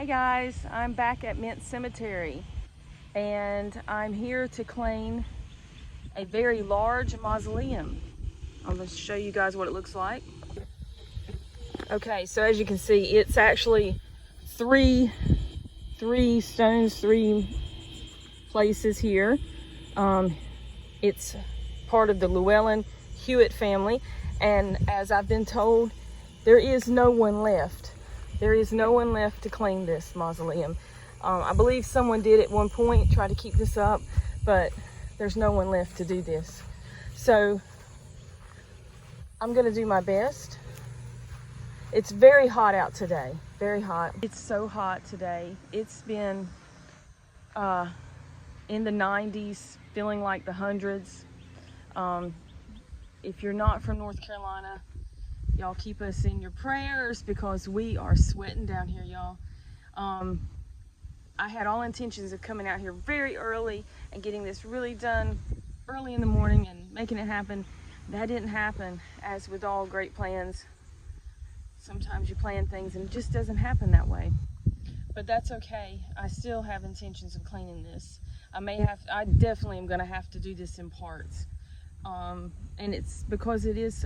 Hey guys, I'm back at Mint Cemetery and I'm here to clean a very large mausoleum. I'm going to show you guys what it looks like. Okay, so as you can see, it's actually three stones, three places here. It's part of the Llewellyn Hewitt family, and as I've been told, there is no one left. There is no one left to clean this mausoleum. I believe someone did at one point try to keep this up, but there's no one left to do this. So I'm gonna do my best. It's very hot out today, very hot. It's so hot today. It's been in the 90s, feeling like the hundreds. If you're not from North Carolina, y'all keep us in your prayers because we are sweating down here, y'all. I had all intentions of coming out here very early and getting this really done early in the morning and making it happen. That didn't happen, as with all great plans. Sometimes you plan things and it just doesn't happen that way. But that's okay. I still have intentions of cleaning this. I definitely am gonna have to do this in parts. And it's because it is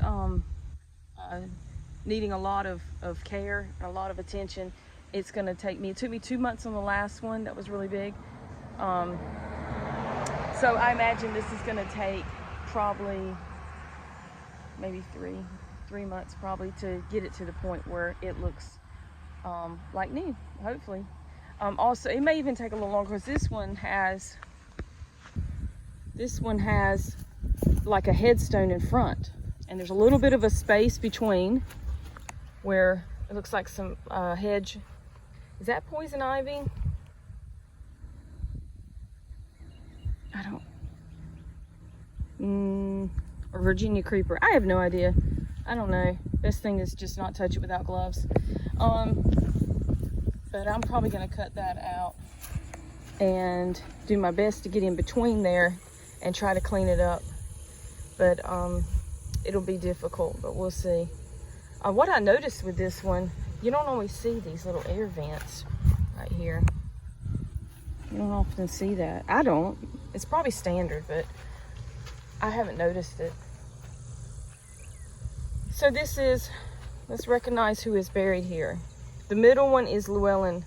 needing a lot of care, a lot of attention. It's gonna take me, it took me 2 months on the last one, that was really big. So I imagine this is gonna take probably maybe three months probably to get it to the point where it looks like new, hopefully. Also, it may even take a little longer because this one has like a headstone in front, and there's a little bit of a space between where it looks like some hedge. Is that poison ivy? I don't, or Virginia creeper. I have no idea. I don't know. Best thing is just not touch it without gloves. But I'm probably gonna cut that out and do my best to get in between there and try to clean it up. But it'll be difficult, but we'll see. What I noticed with this one, you don't always see these little air vents right here. You don't often see that. I don't. It's probably standard, but I haven't noticed it. So this is, let's recognize who is buried here. The middle one is Llewellyn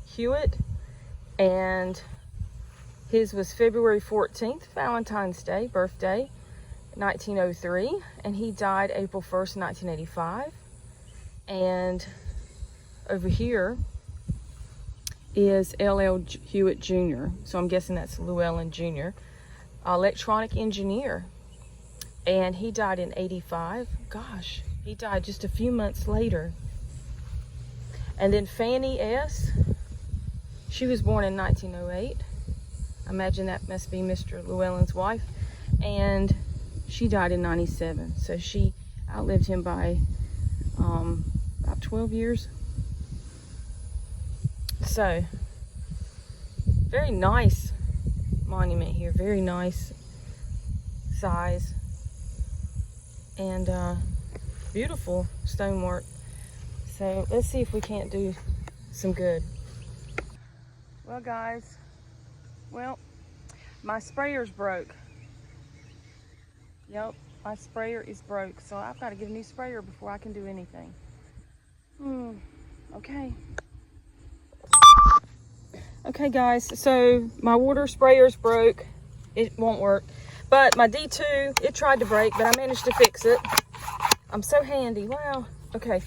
Hewitt, and his was February 14th, Valentine's Day, birthday, 1903, and he died April 1st, 1985. And over here is L.L. Hewitt Jr., so I'm guessing that's Llewellyn Jr., electronic engineer, and he died in 85. Gosh, he died just a few months later. And then Fanny S., she was born in 1908. I imagine that must be Mr. Llewellyn's wife. And she died in 97. So she outlived him by about 12 years. So, very nice monument here. Very nice size. And beautiful stonework. So let's see if we can't do some good. Well guys, my sprayer's broke. Yep, my sprayer is broke, so I've got to get a new sprayer before I can do anything. Okay. Okay guys, so my water sprayer's broke. It won't work. But my D2, it tried to break, but I managed to fix it. I'm so handy, wow. Okay.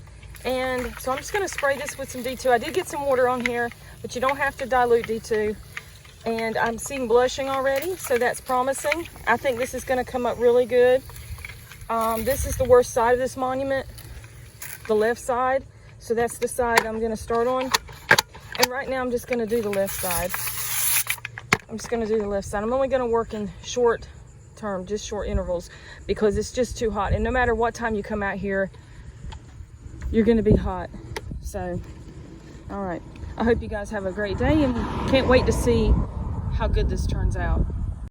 And so I'm just gonna spray this with some D2. I did get some water on here, but you don't have to dilute D2. And I'm seeing blushing already, so that's promising. I think this is gonna come up really good. This is the worst side of this monument, the left side. So that's the side I'm gonna start on. And right now I'm just gonna do the left side. I'm just gonna do the left side. I'm only gonna work in short term, just short intervals, because it's just too hot. And no matter what time you come out here, you're gonna be hot. So, all right. I hope you guys have a great day and can't wait to see how good this turns out.